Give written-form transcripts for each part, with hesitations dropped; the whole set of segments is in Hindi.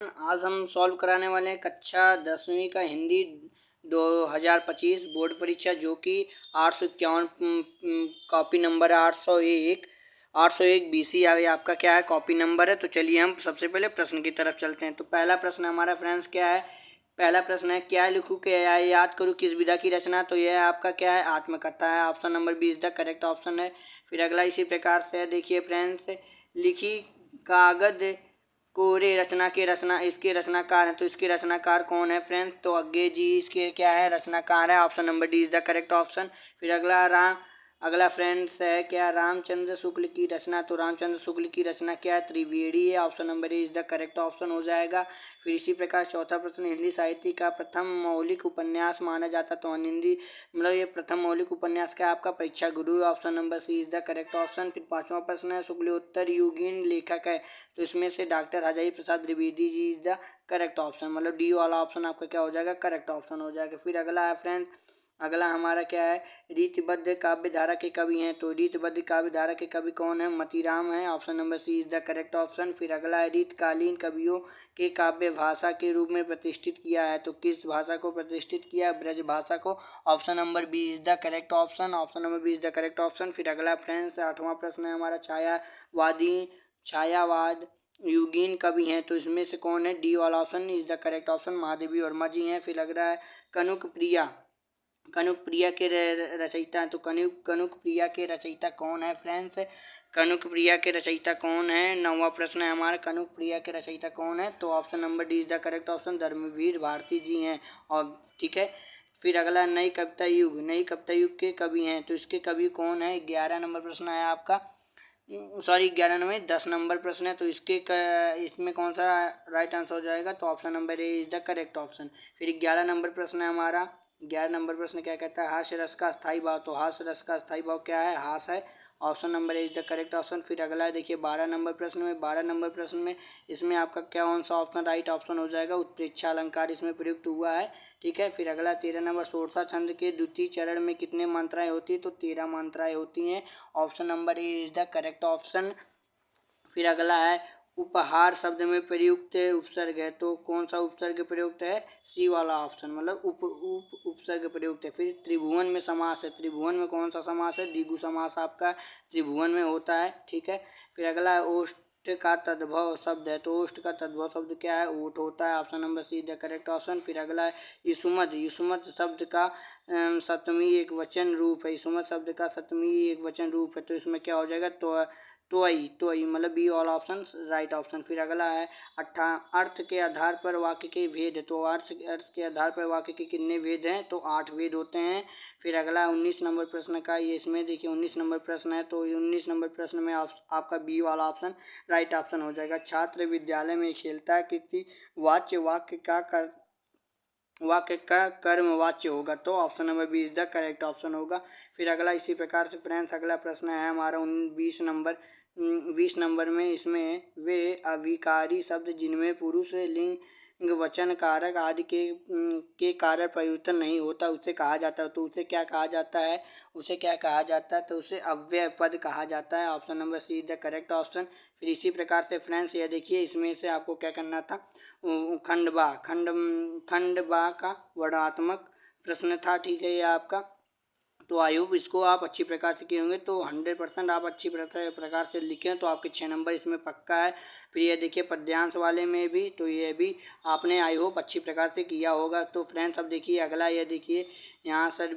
आज हम सॉल्व कराने वाले हैं कक्षा 10वीं का हिंदी 2025 बोर्ड परीक्षा, जो कि 851 कॉपी नंबर है 801 BC आपका क्या है कॉपी नंबर है। तो चलिए हम सबसे पहले प्रश्न की तरफ चलते हैं। तो पहला प्रश्न हमारा फ्रेंड्स क्या है, पहला प्रश्न है क्या लिखूं क्या याद करूं किस विधा की रचना। तो यह आपका क्या है आत्मकथा है। Option number 20 the correct option है। फिर अगला इसी प्रकार से देखिए फ्रेंड्स, लिखी कागज कोरे रचना के रचना इसके रचनाकार हैं। तो इसके रचनाकार कौन है फ्रेंड्स, तो अज्ञे जी इसके क्या है रचनाकार है। Option number D is the correct option. फिर अगला फ्रेंड्स है क्या रामचंद्र शुक्ल की रचना। तो रामचंद्र शुक्ल की रचना क्या है त्रिवेणी है। Option number A is the correct option हो जाएगा। फिर इसी प्रकार चौथा प्रश्न, हिंदी साहित्य का प्रथम मौलिक उपन्यास माना जाता। तो हिंदी मतलब ये प्रथम मौलिक उपन्यास क्या आपका परीक्षा गुरु। Option number C is the correct option. फिर पांचवा प्रश्न है शुक्लोत्तर युगीन लेखक है। तो इसमें से doctor Hazari Prasad Dwivedi ji is the correct option, मतलब डी वाला ऑप्शन आपका क्या हो जाएगा करेक्ट ऑप्शन हो जाएगा। फिर अगला है फ्रेंड्स, अगला हमारा क्या है रीतिबद्ध काव्य धारा के कवि हैं। तो रीतिबद्ध काव्य धारा के कवि कौन है, मतीराम है। Option number C is the correct option. फिर अगला है रीतकालीन कवियों के काव्य भाषा के रूप में प्रतिष्ठित किया है। तो किस भाषा को प्रतिष्ठित किया है, ब्रज भाषा को। Option number B is the correct option. Option number B is the correct option. फिर अगला फ्रेंड्स आठवां प्रश्न है हमारा छायावाद युगीन कवि हैं। तो इसमें से कौन है, डी वाला option is the correct option, Mahadevi Verma ji हैं। फिर लग रहा है कनुक प्रिया के रचयिता। तो कनुक प्रिया के रचयिता कौन है फ्रेंड्स, कनुक प्रिया के रचयिता कौन है। नौवां प्रश्न है हमारा कनुक प्रिया के रचयिता कौन है। तो option number D is the correct option, Dharmveer Bharati ji हैं। और ठीक है, फिर अगला नई कविता युग के कवि हैं। तो इसके कवि कौन है, 11 नंबर प्रश्न है आपका, सॉरी 11 नंबर 10 नंबर प्रश्न है। तो इसमें कौन सा राइट आंसर हो जाएगा, तो option number A is the correct option. फिर 11 नंबर प्रश्न है हमारा, 11 नंबर प्रश्न क्या कहता है, हास्य रस का स्थायी भाव। तो हास्य रस का स्थायी भाव क्या है, हास है। Option number A is the correct option. फिर अगला है देखिए 12 नंबर प्रश्न में इसमें आपका क्या कौन सा ऑप्शन राइट ऑप्शन हो जाएगा, उत्प्रेक्षा अलंकार इसमें प्रयुक्त हुआ है। ठीक है, फिर अगला 13 नंबर, षोडशा छंद के द्वितीय चरण में कितने मात्राएं होती है। तो 13 मात्राएं होती हैं। Option number A is the correct option. फिर अगला है उपहार शब्द में प्रयुक्त उपसर्ग है। तो कौन सा उपसर्ग प्रयुक्त है, सी वाला ऑप्शन, मतलब उपसर्ग प्रयुक्त है। फिर त्रिभुवन में समास है। त्रिभुवन में कौन सा समास है, द्विगु समास आपका त्रिभुवन में होता है। ठीक है, फिर अगला है ओष्ठ का तद्भव शब्द है। तो ओष्ठ का तद्भव शब्द क्या है, ऊँट होता है। Option number see the correct option. फिर अगला है युष्मद शब्द का सप्तमी एक वचन रूप है। युष्मद शब्द का सप्तमी एक वचन रूप है। तो इसमें क्या हो जाएगा, तो मतलब be all option right option. फिर अगला है अर्थ के आधार पर वाक्य के भेद। तो अर्थ के आधार पर वाक्य के कितने भेद हैं, तो 8 भेद होते हैं। फिर अगला 19 नंबर प्रश्न का, ये इसमें देखिए 19 नंबर प्रश्न है। तो 19 नंबर प्रश्न में आपका बी वाला ऑप्शन राइट ऑप्शन हो जाएगा। छात्र विद्यालय में खेलता है किसी वाक्य का कर्मवाच्य होगा। तो option number B is the correct option होगा। फिर अगला इसी प्रकार से फ्रेंड्स अगला प्रश्न है हमारा 20 नंबर में, इसमें वे अविकारी शब्द जिनमें पुरुष लिंग वचन कारक आदि के कारण परिवर्तन नहीं होता उसे कहा जाता है। तो उसे क्या कहा जाता है, तो उसे अव्यय पद कहा जाता है। Option number C is the correct option. फिर इसी प्रकार से फ्रेंड्स ये देखिए इसमें से आपको क्या करना था, खंडबा का वर्णात्मक प्रश्न था। ठीक है, ये आपका, तो आई होप इसको आप अच्छी प्रकार से किए होंगे। तो 100% आप अच्छी प्रकार से लिखें तो आपके 6 नंबर इसमें पक्का है। फिर ये देखिए पद्यांश वाले में भी, तो ये भी आपने आई होप अच्छी प्रकार से किया होगा। तो फ्रेंड्स अब देखिए अगला, ये देखिए यहाँ सर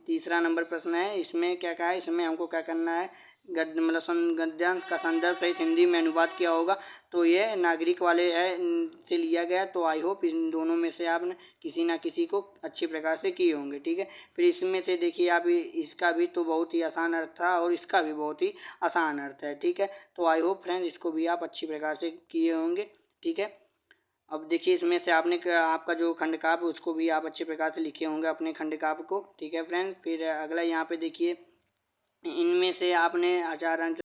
तीसरा नंबर प्रश्न है। इसमें क्या कहा है, इसमें हमको क्या करना है, गद्यांश का संदर्भ सहित हिंदी में अनुवाद किया होगा। तो ये नागरिक वाले है से लिया गया। तो आई होप इन दोनों में से आपने किसी ना किसी को अच्छी प्रकार से किए होंगे। ठीक है, फिर इसमें से देखिए आप इसका भी तो बहुत ही आसान अर्थ था और इसका भी बहुत ही आसान अर्थ है। ठीक है, तो आई होप फ्रेंड्स इसको भी आप अच्छी प्रकार से किए होंगे। ठीक है, अब देखिए इसमें से आपका जो खंडकाव्य उसको भी आप अच्छे प्रकार से लिखे होंगे अपने खंडकाव्य को। ठीक है फ्रेंड्स, फिर अगला यहाँ पे देखिए इनमें से आपने आचार्य